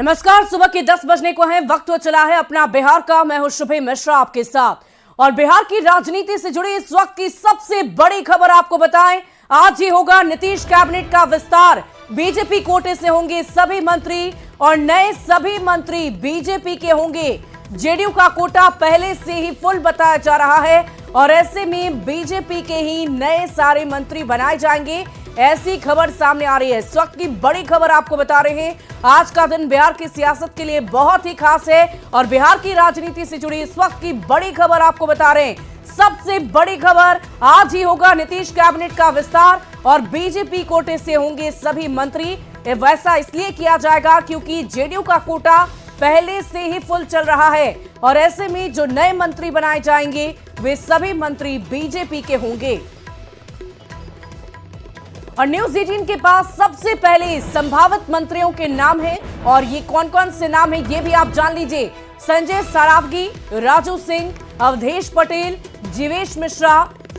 नमस्कार, सुबह के 10 बजने को है, वक्त हो चला है अपना बिहार का। मैं हूं शुभे मिश्रा आपके साथ और बिहार की राजनीति से जुड़ी इस वक्त की सबसे बड़ी खबर आपको बताएं। आज ही होगा नीतीश कैबिनेट का विस्तार। बीजेपी कोटे से होंगे सभी मंत्री और नए सभी मंत्री बीजेपी के होंगे। जेडीयू का कोटा पहले से ही फुल बताया जा रहा है और ऐसे में बीजेपी के ही नए सारे मंत्री बनाए जाएंगे, ऐसी खबर सामने आ रही है। इस वक्त की बड़ी खबर आपको बता रहे हैं। आज का दिन बिहार की सियासत के लिए बहुत ही खास है और बिहार की राजनीति से जुड़ी इस वक्त की बड़ी खबर आपको बता रहे हैं। सबसे बड़ी खबर, आज ही होगा नीतीश कैबिनेट का विस्तार और बीजेपी कोटे से होंगे सभी मंत्री। वैसा इसलिए किया जाएगा क्योंकि जेडीयू का कोटा पहले से ही फुल चल रहा है और ऐसे में जो नए मंत्री बनाए जाएंगे वे सभी मंत्री बीजेपी के होंगे। और न्यूज 18 के पास सबसे पहले संभावित मंत्रियों के नाम हैं और ये कौन कौन से नाम हैं ये भी आप जान लीजिए। संजय सरावगी, राजू सिंह, अवधेश पटेल, जीवेश मिश्रा,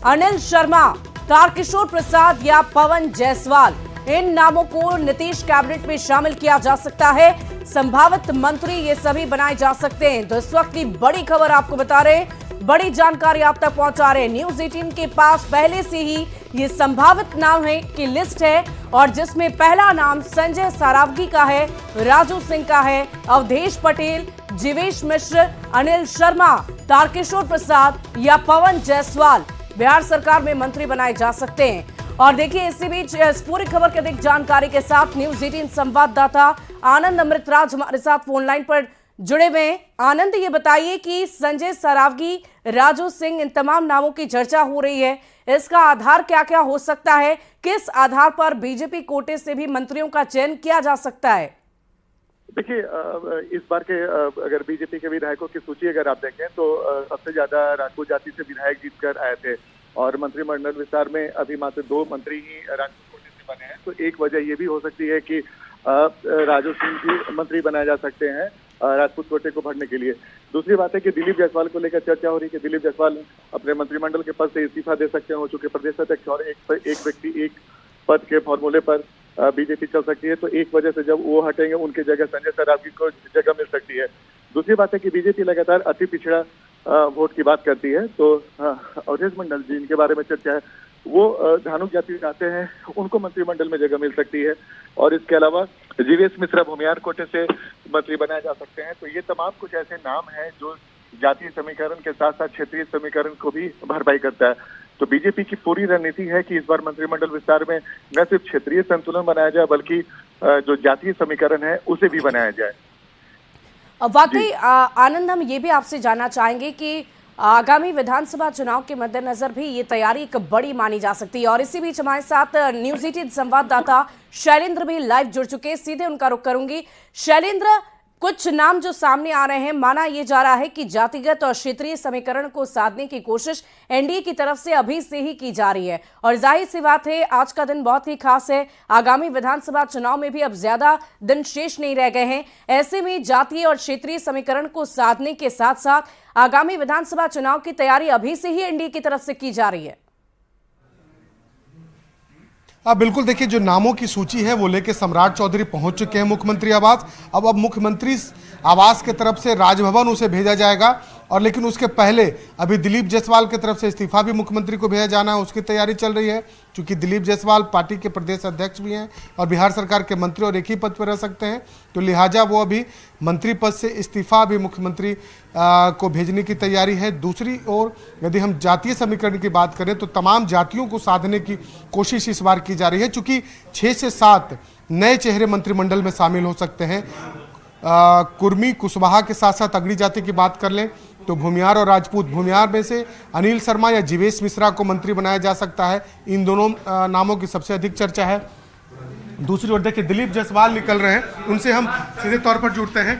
अनिल शर्मा, तारकिशोर प्रसाद या पवन जायसवाल, इन नामों को नीतीश कैबिनेट में शामिल किया जा सकता है। संभावित मंत्री ये सभी बनाए जा सकते हैं। तो इस वक्त की बड़ी खबर आपको बता रहे हैं, बड़ी जानकारी आप तक पहुंचा रहे हैं। न्यूज 18 के पास पहले से ही ये संभावित नाम है की लिस्ट है और जिसमें पहला नाम संजय सरावगी का है, राजू सिंह का है, अवधेश पटेल, जीवेश मिश्र, अनिल शर्मा, तारकिशोर प्रसाद या पवन जायसवाल बिहार सरकार में मंत्री बनाए जा सकते हैं। और देखिए, इसी बीच इस पूरी खबर के अधिक जानकारी के साथ न्यूज 18 संवाददाता आनंद अमृतराज हमारे साथ फोन लाइन पर जुड़े हुए हैं। आनंद, ये बताइए कि संजय सरावगी, राजू सिंह, इन तमाम नामों की चर्चा हो रही है, इसका आधार क्या क्या हो सकता है? किस आधार पर बीजेपी कोटे से भी मंत्रियों का चयन किया जा सकता है? देखिए, इस बार के अगर बीजेपी के विधायकों की सूची अगर आप देखें तो सबसे ज्यादा राजपूत जाति से विधायक जीतकर आए थे और मंत्रिमंडल विस्तार में अभी मात्र 2 मंत्री ही राजपूत कोटे से बने हैं। तो एक वजह ये भी हो सकती है कि राजू सिंह भी मंत्री बनाए जा सकते हैं राजपूत कोटे को भरने के लिए। दूसरी बात है कि दिलीप जायसवाल को लेकर चर्चा हो रही है कि दिलीप जायसवाल अपने मंत्रिमंडल के पद से इस्तीफा दे सकते हैं, हो चुके प्रदेश अध्यक्ष और एक व्यक्ति एक पद के फॉर्मूले पर बीजेपी चल सकती है। तो एक वजह से जब वो हटेंगे उनकी जगह संजय सरावगी को जगह मिल सकती है। दूसरी बात है कि बीजेपी लगातार अति पिछड़ा वोट की बात करती है। तो अवधेश मंडल जी, इनके बारे में चर्चा है, वो धानुक जाति चाहते हैं, उनको मंत्रिमंडल में जगह मिल सकती है। और इसके अलावा जीवेश मिश्रा भूमियार कोटे से मंत्री बनाए जा सकते हैं। तो ये तमाम कुछ ऐसे नाम हैं जो जातीय समीकरण के साथ साथ क्षेत्रीय समीकरण को भी भरपाई करता है। तो बीजेपी की पूरी रणनीति है कि इस बार मंत्रिमंडल विस्तार में न सिर्फ क्षेत्रीय संतुलन बनाया जाए बल्कि जो जातीय समीकरण है उसे भी बनाया जाए। वाकई आनंद, हम ये भी आपसे जानना चाहेंगे कि आगामी विधानसभा चुनाव के मद्देनजर भी ये तैयारी एक बड़ी मानी जा सकती है। और इसी बीच हमारे साथ न्यूज 18 संवाददाता शैलेंद्र भी लाइव जुड़ चुके हैं, सीधे उनका रुख करूंगी। शैलेंद्र, कुछ नाम जो सामने आ रहे हैं, माना यह जा रहा है कि जातिगत और क्षेत्रीय समीकरण को साधने की कोशिश एनडीए की तरफ से अभी से ही की जा रही है और जाहिर सी बात है आज का दिन बहुत ही खास है। आगामी विधानसभा चुनाव में भी अब ज्यादा दिन शेष नहीं रह गए हैं। ऐसे में जातीय और क्षेत्रीय समीकरण को साधने के साथ साथ आगामी विधानसभा चुनाव की तैयारी अभी से ही एनडीए की तरफ से की जा रही है। बिल्कुल, देखिए, जो नामों की सूची है वो लेके सम्राट चौधरी पहुंच चुके हैं मुख्यमंत्री आवास। अब मुख्यमंत्री आवास के तरफ से राजभवन उसे भेजा जाएगा और लेकिन उसके पहले अभी दिलीप जायसवाल की तरफ से इस्तीफा भी मुख्यमंत्री को भेजा जाना है, उसकी तैयारी चल रही है। क्योंकि दिलीप जायसवाल पार्टी के प्रदेश अध्यक्ष भी हैं और बिहार सरकार के मंत्री और एक ही पद पर रह सकते हैं, तो लिहाजा वो अभी मंत्री पद से इस्तीफा भी मुख्यमंत्री को भेजने की तैयारी है। दूसरी ओर यदि हम जातीय समीकरण की बात करें तो तमाम जातियों को साधने की कोशिश इस बार की जा रही है। चूंकि 6 से 7 नए चेहरे मंत्रिमंडल में शामिल हो सकते हैं। कुर्मी, कुशवाहा के साथ साथ अगड़ी जाति की बात कर लें तो भूमियार और राजपूत, भूमियार में से अनिल शर्मा या जीवेश मिश्रा को मंत्री बनाया जा सकता है। इन दोनों नामों की सबसे अधिक चर्चा है। दूसरी ओर देखिए, दिलीप जायसवाल निकल रहे हैं, उनसे हम सीधे तौर पर जुड़ते हैं।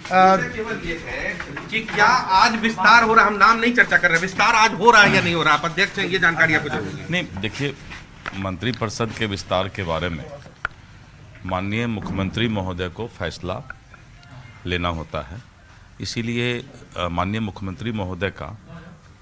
केवल ये है कि क्या आज विस्तार हो रहा, हम नाम नहीं चर्चा कर रहे, विस्तार आज हो रहा है या नहीं हो रहा, आप अध्यक्ष हैं, ये जानकारी आपको चाहिए। नहीं, देखिए, मंत्रिपरिषद के विस्तार के बारे में माननीय मुख्यमंत्री महोदय को फैसला लेना होता है। इसीलिए माननीय मुख्यमंत्री महोदय का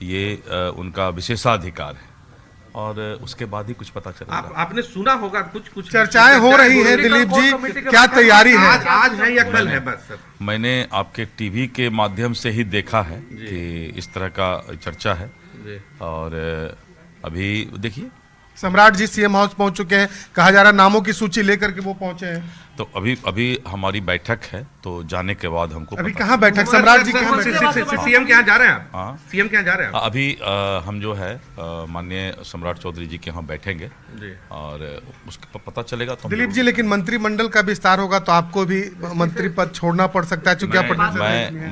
ये उनका विशेषाधिकार है और उसके बाद ही कुछ पता चलेगा। आपने सुना होगा कुछ कुछ चर्चाएं हो रही हैं दिलीप जी, क्या तैयारी है? आज है या कल है? बस सर, मैंने आपके टीवी के माध्यम से ही देखा है कि इस तरह का चर्चा है। और अभी देखिए, सम्राट जी सीएम हाउस पहुंच चुके हैं, कहा जा रहा है नामों की सूची लेकर के वो पहुंचे हैं। तो अभी हमारी बैठक है, तो जाने के बाद हमको अभी पता कहाँ बैठक, सम्राट जी कहाँ बैठक? सीएम के यहाँ जा रहे हैं आप? हाँ। सीएम के यहाँ जा रहे हैं आप? अभी हम जो है माननीय सम्राट चौधरी जी के यहाँ बैठेंगे और उसका पता चलेगा। तो दिलीप जी, लेकिन मंत्रिमंडल का विस्तार होगा तो आपको भी मंत्री पद छोड़ना पड़ सकता है, चूंकि आप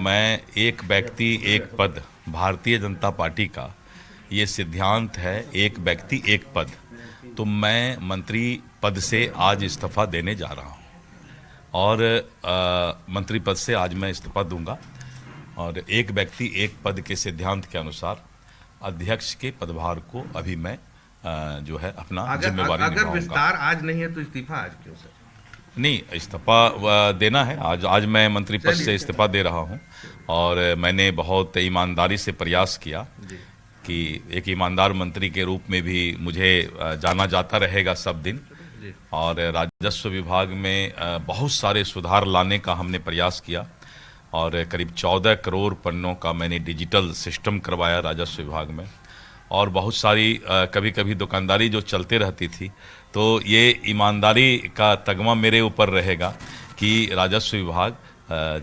मैं एक व्यक्ति एक पद, भारतीय जनता पार्टी का ये सिद्धांत है, एक व्यक्ति एक पद। तो मैं मंत्री पद से आज इस्तीफा देने जा रहा हूँ और मंत्री पद से आज मैं इस्तीफा दूंगा और एक व्यक्ति एक पद के सिद्धांत के अनुसार अध्यक्ष के पदभार को अभी मैं जो है अपना जिम्मेवारी अगर विस्तार आज नहीं है तो इस्तीफा आज क्यों सर? नहीं, इस्तीफा देना है आज मैं मंत्री पद से इस्तीफा दे रहा हूं और मैंने बहुत ईमानदारी से प्रयास किया कि एक ईमानदार मंत्री के रूप में भी मुझे जाना जाता रहेगा सब दिन। और राजस्व विभाग में बहुत सारे सुधार लाने का हमने प्रयास किया और करीब 14 करोड़ पन्नों का मैंने डिजिटल सिस्टम करवाया राजस्व विभाग में। और बहुत सारी कभी कभी दुकानदारी जो चलते रहती थी, तो ये ईमानदारी का तगमा मेरे ऊपर रहेगा कि राजस्व विभाग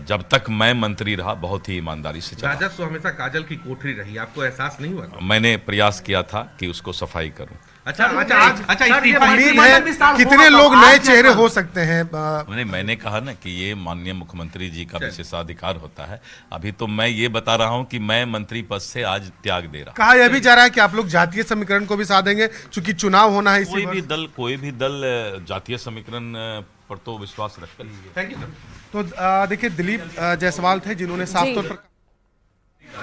जब तक मैं मंत्री रहा बहुत ही ईमानदारी से चला। राजस्व हमेशा काजल की कोठरी रही, आपको एहसास नहीं हुआ? मैंने प्रयास किया था कि उसको सफाई करूं। अच्छा, उम्मीद है कितने लोग नए चेहरे हो सकते हैं? मैंने कहा ना कि ये माननीय मुख्यमंत्री जी का विशेषाधिकार होता है। अभी तो मैं ये बता रहा हूं कि मैं मंत्री पद से आज त्याग दे रहा। कहा यह भी जा रहा है कि आप लोग जातीय समीकरण को भी साथ देंगे, चूंकि चुनाव होना है। कोई भी दल जातीय समीकरण पर तो विश्वास रखता है। Thank you sir. तो देखिए, दिलीप जायसवाल थे जिन्होंने साफ तौर पर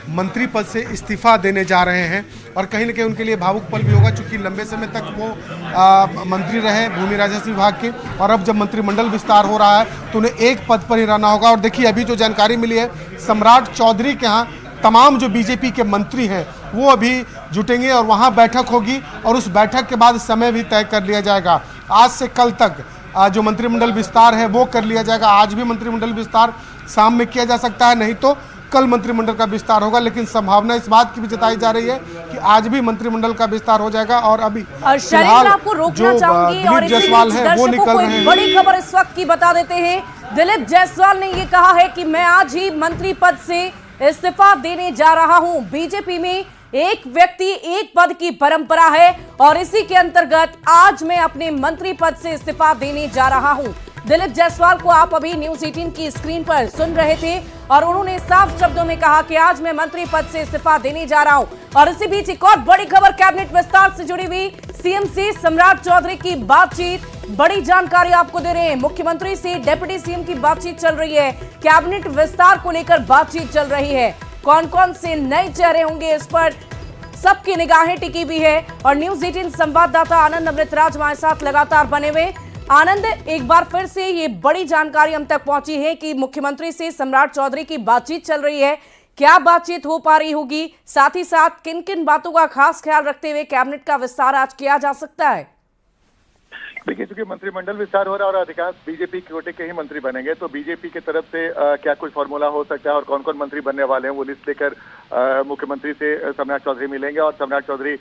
मंत्री पद से इस्तीफा देने जा रहे हैं और कहीं ना कहीं उनके लिए भावुक पल भी होगा, चूंकि लंबे समय तक वो मंत्री रहे भूमि राजस्व विभाग के और अब जब मंत्रिमंडल विस्तार हो रहा है तो उन्हें एक पद पर ही रहना होगा। और देखिए, अभी जो जानकारी मिली है, सम्राट चौधरी के यहाँ तमाम जो बीजेपी के मंत्री हैं वो अभी जुटेंगे और वहाँ बैठक होगी और उस बैठक के बाद समय भी तय कर लिया जाएगा। आज से कल तक जो मंत्रिमंडल विस्तार है वो कर लिया जाएगा। आज भी मंत्रिमंडल विस्तार शाम में किया जा सकता है, नहीं तो कल मंत्रिमंडल का विस्तार होगा। लेकिन संभावना इस बात की भी जताई जा रही है कि आज भी मंत्रिमंडल का विस्तार हो जाएगा। और अभी शैलेंद्र, आपको रोकना चाहूंगी और जायसवाल है वो निकल रहे हैं। बड़ी खबर इस वक्त की बता देते हैं। दिलीप जायसवाल ने ये कहा है कि मैं आज ही मंत्री पद से इस्तीफा देने जा रहा हूं। बीजेपी में एक व्यक्ति एक पद की परंपरा है और इसी के अंतर्गत आज मैं अपने मंत्री पद से इस्तीफा देने जा रहा हूं। दिलीप जायसवाल को आप अभी न्यूज 18 की स्क्रीन पर सुन रहे थे और उन्होंने साफ शब्दों में कहा कि आज मैं मंत्री पद से इस्तीफा देने जा रहा हूं। और इसी बीच एक और बड़ी खबर कैबिनेट विस्तार से जुड़ी हुई, सीएम से सम्राट चौधरी की बातचीत, बड़ी जानकारी आपको दे रहे हैं। मुख्यमंत्री से डिप्टी सीएम की बातचीत चल रही है, कैबिनेट विस्तार को लेकर बातचीत चल रही है। कौन कौन से नए चेहरे होंगे इस पर सबकी निगाहें टिकी हुई है और न्यूज 18 संवाददाता आनंद अमृतराज हमारे साथ लगातार बने हुए। आनंद, एक बार फिर से ये बड़ी जानकारी हम तक पहुंची है कि मुख्यमंत्री से सम्राट चौधरी की बातचीत चल रही है। क्या बातचीत हो पा रही होगी, साथ ही साथ किन किन बातों का खास ख्याल रखते हुए कैबिनेट का विस्तार आज किया जा सकता है? देखिए, चूंकि मंत्रिमंडल विस्तार हो रहा है और अधिकांश बीजेपी कोटे के ही मंत्री बनेंगे, तो बीजेपी की तरफ से क्या कुछ फॉर्मूला हो सकता है और कौन कौन मंत्री बनने वाले हैं वो लिस्ट लेकर मुख्यमंत्री से सम्राट चौधरी मिलेंगे और सम्राट चौधरी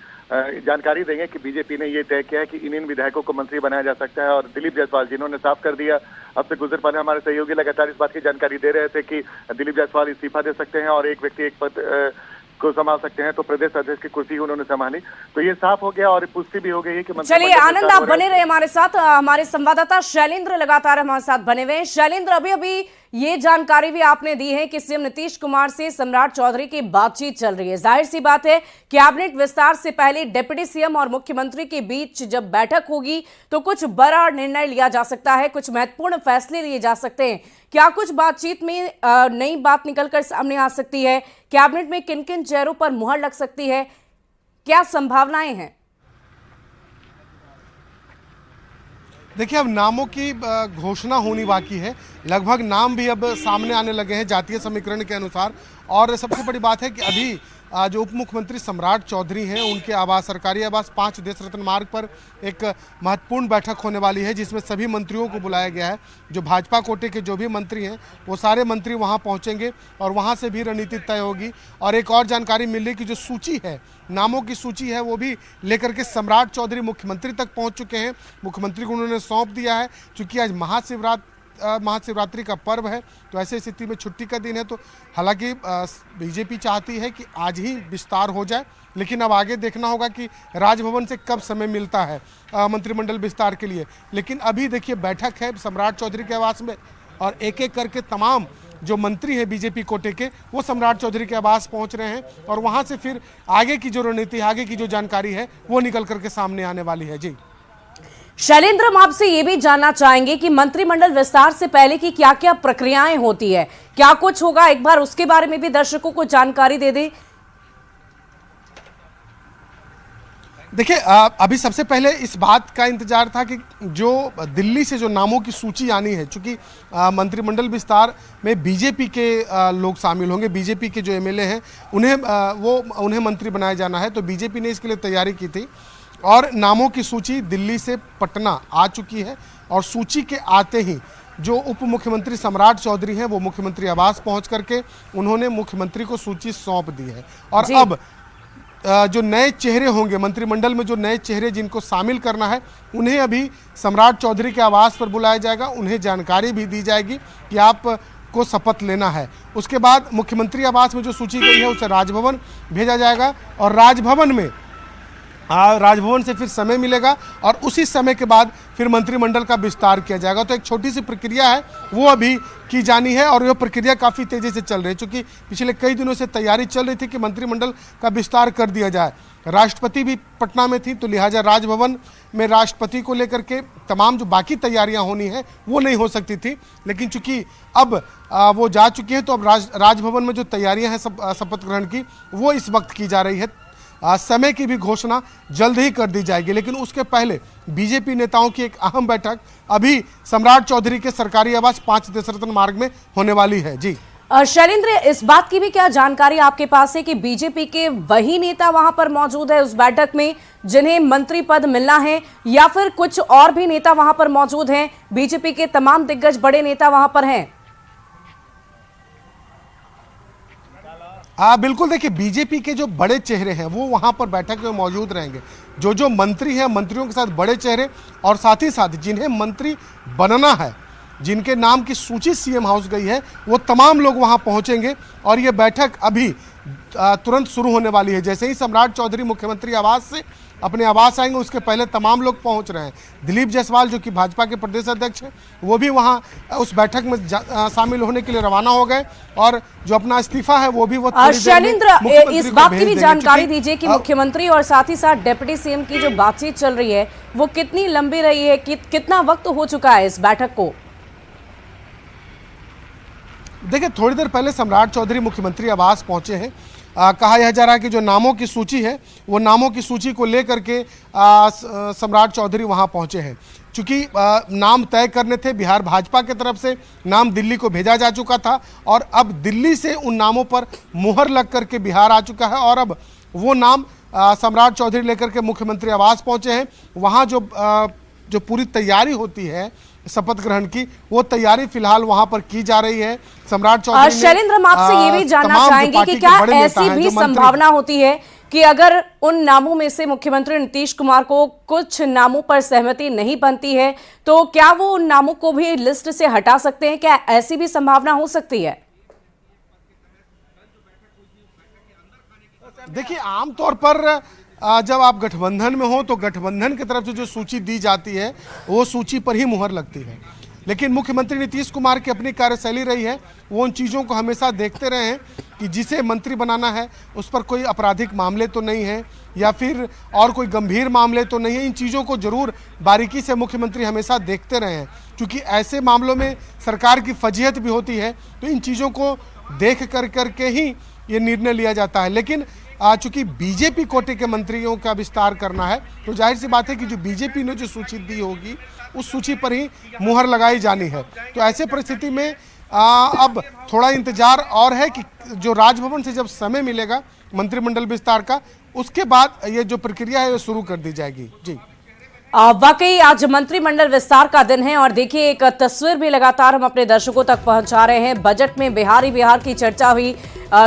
जानकारी देंगे कि बीजेपी ने ये तय किया है कि इन विधायकों को मंत्री बनाया जा सकता है। और दिलीप जायसवाल जिन्होंने साफ कर दिया, अब से गुजर पाले हमारे सहयोगी लगातार इस बात की जानकारी दे रहे थे कि दिलीप जायसवाल इस्तीफा दे सकते हैं और एक व्यक्ति एक पद को संभाल सकते हैं, तो प्रदेश अध्यक्ष की कुर्सी उन्होंने संभाली, तो ये साफ हो गया और पुष्टि भी हो गई है कि चलिए आनंद, आप बने रहे हमारे साथ। हमारे संवाददाता शैलेंद्र लगातार हमारे साथ बने हुए हैं। शैलेंद्र, अभी ये जानकारी भी आपने दी है कि सीएम नीतीश कुमार से सम्राट चौधरी की बातचीत चल रही है। जाहिर सी बात है, कैबिनेट विस्तार से पहले डिप्टी सीएम और मुख्यमंत्री के बीच जब बैठक होगी तो कुछ बड़ा निर्णय लिया जा सकता है, कुछ महत्वपूर्ण फैसले लिए जा सकते हैं। क्या कुछ बातचीत में नई बात निकलकर सामने आ सकती है? कैबिनेट में किन किन चेहरों पर मुहर लग सकती है? क्या संभावनाएं हैं? देखिए, अब नामों की घोषणा होनी बाकी है। लगभग नाम भी अब सामने आने लगे हैं जातीय समीकरण के अनुसार। और सबसे बड़ी बात है कि अभी जो उप मुख्यमंत्री सम्राट चौधरी हैं उनके आवास, सरकारी आवास 5 देश रत्न मार्ग पर एक महत्वपूर्ण बैठक होने वाली है, जिसमें सभी मंत्रियों को बुलाया गया है। जो भाजपा कोटे के जो भी मंत्री हैं वो सारे मंत्री वहां पहुंचेंगे और वहां से भी रणनीति तय होगी। और एक और जानकारी मिल रही कि जो सूची है, नामों की सूची है, वो भी लेकर के सम्राट चौधरी मुख्यमंत्री तक पहुँच चुके हैं। मुख्यमंत्री को उन्होंने सौंप दिया है। चूँकि आज महाशिवरात्रि का पर्व है, तो ऐसे स्थिति में छुट्टी का दिन है, तो हालांकि बीजेपी चाहती है कि आज ही विस्तार हो जाए, लेकिन अब आगे देखना होगा कि राजभवन से कब समय मिलता है मंत्रिमंडल विस्तार के लिए। लेकिन अभी देखिए बैठक है सम्राट चौधरी के आवास में और एक एक करके तमाम जो मंत्री हैं बीजेपी कोटे के वो सम्राट चौधरी के आवास पहुंच रहे हैं और वहां से फिर आगे की जो रणनीति, आगे की जो जानकारी है वो निकल करके सामने आने वाली है। जी शैलेंद्र, हम आपसे ये भी जानना चाहेंगे कि मंत्रिमंडल विस्तार से पहले की क्या क्या प्रक्रियाएं होती है, क्या कुछ होगा, एक बार उसके बारे में भी दर्शकों को जानकारी दे दें। देखिए अभी सबसे पहले इस बात का इंतजार था कि जो दिल्ली से जो नामों की सूची आनी है, चूंकि मंत्रिमंडल विस्तार में बीजेपी के लोग शामिल होंगे, बीजेपी के जो एमएलए हैं उन्हें मंत्री बनाया जाना है, तो बीजेपी ने इसके लिए तैयारी की थी और नामों की सूची दिल्ली से पटना आ चुकी है। और सूची के आते ही जो उप मुख्यमंत्री सम्राट चौधरी हैं वो मुख्यमंत्री आवास पहुंच करके उन्होंने मुख्यमंत्री को सूची सौंप दी है। और अब जो नए चेहरे होंगे मंत्रिमंडल में, जो नए चेहरे जिनको शामिल करना है, उन्हें अभी सम्राट चौधरी के आवास पर बुलाया जाएगा, उन्हें जानकारी भी दी जाएगी कि आप को शपथ लेना है। उसके बाद मुख्यमंत्री आवास में जो सूची गई है उसे राजभवन भेजा जाएगा और राजभवन से फिर समय मिलेगा और उसी समय के बाद फिर मंत्रिमंडल का विस्तार किया जाएगा। तो एक छोटी सी प्रक्रिया है वो अभी की जानी है और यह प्रक्रिया काफ़ी तेज़ी से चल रही है, क्योंकि पिछले कई दिनों से तैयारी चल रही थी कि मंत्रिमंडल का विस्तार कर दिया जाए। राष्ट्रपति भी पटना में थी, तो लिहाजा राजभवन में राष्ट्रपति को लेकर के तमाम जो बाकी तैयारियां होनी है वो नहीं हो सकती थी, लेकिन चूंकि अब वो जा चुकी है तो अब राजभवन में जो तैयारियां हैं शपथ ग्रहण की वो इस वक्त की जा रही है। समय की भी घोषणा जल्द ही कर दी जाएगी, लेकिन उसके पहले बीजेपी नेताओं की एक अहम बैठक अभी सम्राट चौधरी के सरकारी आवास 5 देश रत्न मार्ग में होने वाली है। जी शैलेंद्र, इस बात की भी क्या जानकारी आपके पास है कि बीजेपी के वही नेता वहां पर मौजूद है उस बैठक में जिन्हें मंत्री पद मिलना है, या फिर कुछ और भी नेता वहां पर मौजूद हैं? बीजेपी के तमाम दिग्गज बड़े नेता वहां पर हैं। बिल्कुल, देखिए बीजेपी के जो बड़े चेहरे हैं वो वहां पर बैठक में मौजूद रहेंगे। जो मंत्री हैं, मंत्रियों के साथ बड़े चेहरे और साथ ही साथ जिन्हें मंत्री बनना है, जिनके नाम की सूची सीएम हाउस गई है, वो तमाम लोग वहां पहुंचेंगे और ये बैठक अभी तुरंत शुरू होने वाली है। जैसे ही सम्राट चौधरी मुख्यमंत्री आवास से अपने आवास आएंगे उसके पहले तमाम लोग पहुंच रहे हैं। दिलीप जायसवाल जो कि भाजपा के प्रदेश अध्यक्ष हैं वो भी वहां उस बैठक में शामिल होने के लिए रवाना हो गए और जो अपना इस्तीफा है वो भी शैलेंद्र, इस बात की भी जानकारी दीजिए कि मुख्यमंत्री और साथ ही साथ डिप्टी सीएम की जो बातचीत चल रही है वो कितनी लंबी रही है, कितना वक्त हो चुका है इस बैठक को? देखिए थोड़ी देर पहले सम्राट चौधरी मुख्यमंत्री आवास पहुंचे हैं। कहा यह जा रहा है कि जो नामों की सूची है वो नामों की सूची को लेकर के सम्राट चौधरी वहां पहुंचे हैं। चूंकि नाम तय करने थे, बिहार भाजपा की तरफ से नाम दिल्ली को भेजा जा चुका था और अब दिल्ली से उन नामों पर मुहर लग करके बिहार आ चुका है और अब वो नाम सम्राट चौधरी लेकर के मुख्यमंत्री आवास पहुंचे हैं। वहाँ जो पूरी तैयारी होती है शपथ ग्रहण की, वो तैयारी फिलहाल वहां पर की जा रही है। सम्राट चौधरी शैलेंद्र, हम आपसे ये भी जानना चाहेंगे कि क्या ऐसी भी संभावना होती है कि अगर उन नामों में से मुख्यमंत्री नीतीश कुमार को कुछ नामों पर सहमति नहीं बनती है तो क्या वो उन नामों को भी लिस्ट से हटा सकते हैं? क्या ऐसी भी संभावना हो सकती है? देखिए आमतौर पर जब आप गठबंधन में हो तो गठबंधन की तरफ से जो सूची दी जाती है वो सूची पर ही मुहर लगती है, लेकिन मुख्यमंत्री नीतीश कुमार की अपनी कार्यशैली रही है, वो उन चीज़ों को हमेशा देखते रहे हैं कि जिसे मंत्री बनाना है उस पर कोई आपराधिक मामले तो नहीं है या फिर और कोई गंभीर मामले तो नहीं है। इन चीज़ों को जरूर बारीकी से मुख्यमंत्री हमेशा देखते रहे हैं, क्योंकि ऐसे मामलों में सरकार की फजीहत भी होती है, तो इन चीज़ों को देख करके ही ये निर्णय लिया जाता है। लेकिन चूंकि बीजेपी कोटे के मंत्रियों का विस्तार करना है तो जाहिर सी बात है कि जो बीजेपी ने जो सूची दी होगी उस सूची पर ही मुहर लगाई जानी है। तो ऐसे परिस्थिति में अब थोड़ा इंतजार और है कि जो राजभवन से जब समय मिलेगा मंत्रिमंडल विस्तार का, उसके बाद ये जो प्रक्रिया है वो शुरू कर दी जाएगी। जी वाकई आज मंत्रिमंडल विस्तार का दिन है और देखिए एक तस्वीर भी लगातार हम अपने दर्शकों तक पहुंचा रहे हैं। बजट में बिहार की चर्चा हुई,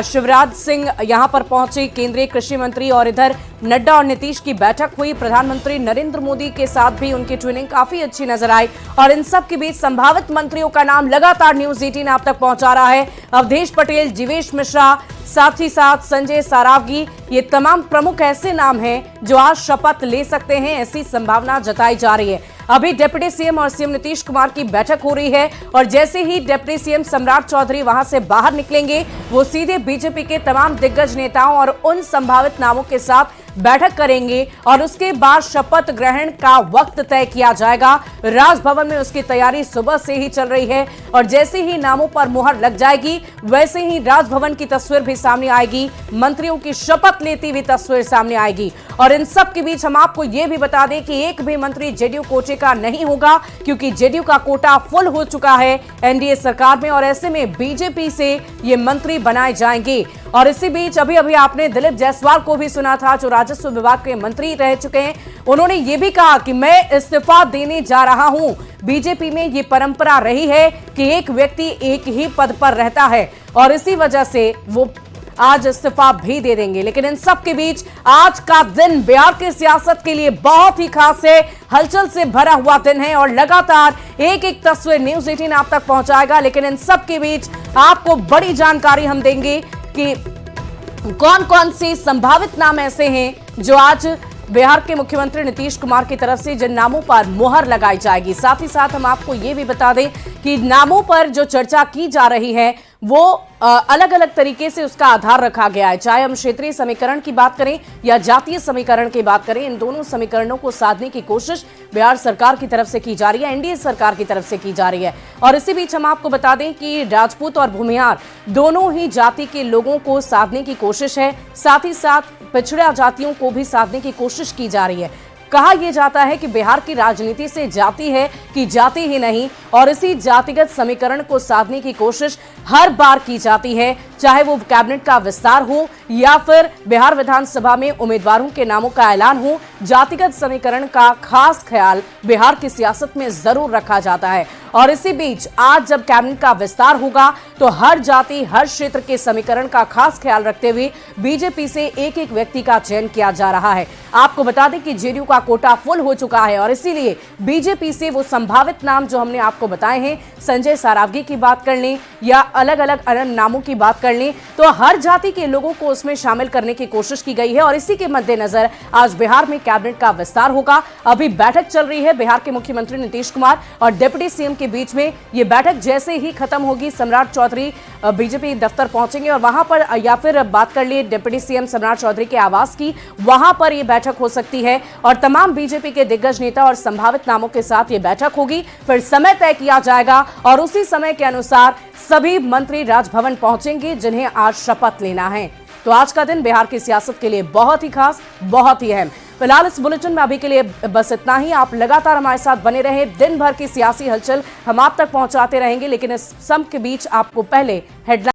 शिवराज सिंह यहां पर पहुंचे, केंद्रीय कृषि मंत्री, और इधर नड्डा और नीतीश की बैठक हुई। प्रधानमंत्री नरेंद्र मोदी के साथ भी उनकी ट्विनिंग काफी अच्छी नजर आई और इन सब के बीच संभावित मंत्रियों का नाम लगातार न्यूज 18 आप तक पहुंचा रहा है। अवधेश पटेल, जीवेश मिश्रा, साथ ही साथ संजय सारावगी, ये तमाम प्रमुख ऐसे नाम हैं जो आज शपथ ले सकते हैं, ऐसी संभावना जताई जा रही है। अभी डिप्टी सीएम और सीएम नीतीश कुमार की बैठक हो रही है और जैसे ही डिप्टी सीएम सम्राट चौधरी वहां से बाहर निकलेंगे, वो सीधे बीजेपी के तमाम दिग्गज नेताओं और उन संभावित नामों के साथ बैठक करेंगे और उसके बाद शपथ ग्रहण का वक्त तय किया जाएगा। राजभवन में उसकी तैयारी सुबह से ही चल रही है और जैसे ही नामों पर मुहर लग जाएगी वैसे ही राजभवन की तस्वीर भी सामने आएगी, मंत्रियों की शपथ लेती हुई तस्वीर सामने आएगी। और इन सब के बीच हम आपको यह भी बता दें कि एक भी मंत्री जेडीयू कोटे का नहीं होगा, क्योंकि जेडीयू का कोटा फुल हो चुका है एनडीए सरकार में और ऐसे में बीजेपी से ये मंत्री बनाए जाएंगे। और इसी बीच अभी अभी आपने दिलीप जायसवाल को भी सुना था, जो राजस्व विभाग के मंत्री रह चुके हैं। उन्होंने ये भी कहा कि मैं इस्तीफा देने जा रहा हूं। बीजेपी में ये परंपरा रही है कि एक व्यक्ति एक ही पद पर रहता है और इसी वजह से वो आज इस्तीफा भी दे देंगे। लेकिन इन सब के बीच आज का दिन बिहार की सियासत के लिए बहुत ही खास है, हलचल से भरा हुआ दिन है और लगातार एक एक तस्वीर न्यूज 18 आप तक पहुंचाएगा। लेकिन इन सब के बीच आपको बड़ी जानकारी हम देंगे कि कौन कौन से संभावित नाम ऐसे हैं जो आज बिहार के मुख्यमंत्री नीतीश कुमार की तरफ से जिन नामों पर मुहर लगाई जाएगी। साथ ही साथ हम आपको ये भी बता दें कि नामों पर जो चर्चा की जा रही है वो अलग अलग तरीके से उसका आधार रखा गया है, चाहे हम क्षेत्रीय समीकरण की बात करें या जातीय समीकरण की बात करें। इन दोनों समीकरणों को साधने की कोशिश बिहार सरकार की तरफ से की जा रही है, एनडीए सरकार की तरफ से की जा रही है। और इसी बीच हम आपको बता दें कि राजपूत और भूमिहार दोनों ही जाति के लोगों को साधने की कोशिश है, साथ ही साथ पिछड़ा जातियों को भी साधने की कोशिश की जा रही है। कहा यह जाता है कि बिहार की राजनीति से जाति है कि जाति ही नहीं, और इसी जातिगत समीकरण को साधने की कोशिश हर बार की जाती है, चाहे वो कैबिनेट का विस्तार हो या फिर बिहार विधानसभा में उम्मीदवारों के नामों का ऐलान हो। जातिगत समीकरण का खास ख्याल बिहार की सियासत में जरूर रखा जाता है। और इसी बीच आज जब कैबिनेट का विस्तार होगा तो हर जाति हर क्षेत्र के समीकरण का खास ख्याल रखते हुए बीजेपी से एक एक व्यक्ति का चयन किया जा रहा है। आपको बता दें कि जेडीयू का कोटा फुल हो चुका है और इसीलिए बीजेपी से वो संभावित नाम जो हमने आपको बताए हैं, संजय सारावगी की बात कर लें या अलग अलग अन्य नामों की बात कर लें, तो हर जाति के लोगों को उसमें शामिल करने की कोशिश की गई है। और इसी के मद्देनजर आज बिहार में कैबिनेट का विस्तार होगा। अभी बैठक चल रही है बिहार के मुख्यमंत्री नीतीश कुमार और डिप्टी सीएम के बीच में। ये बैठक जैसे ही खत्म होगी, सम्राट चौधरी बीजेपी दफ्तर पहुंचेंगे और वहां पर, या फिर बात कर लिए डिप्टी सीएम सम्राट चौधरी के आवास की, वहां पर यह बैठक हो सकती है और तमाम बीजेपी के दिग्गज नेता और संभावित नामों के साथ ये बैठक होगी। फिर समय तय किया जाएगा और उसी समय के अनुसार सभी मंत्री राजभवन पहुंचेंगे जिन्हें आज शपथ लेना है। तो आज का दिन बिहार की सियासत के लिए बहुत ही खास, बहुत ही अहम। फिलहाल इस बुलेटिन में अभी के लिए बस इतना ही। आप लगातार हमारे साथ बने रहे, दिन भर की सियासी हलचल हम आप तक पहुंचाते रहेंगे, लेकिन इस सब के बीच आपको पहले हेडलाइन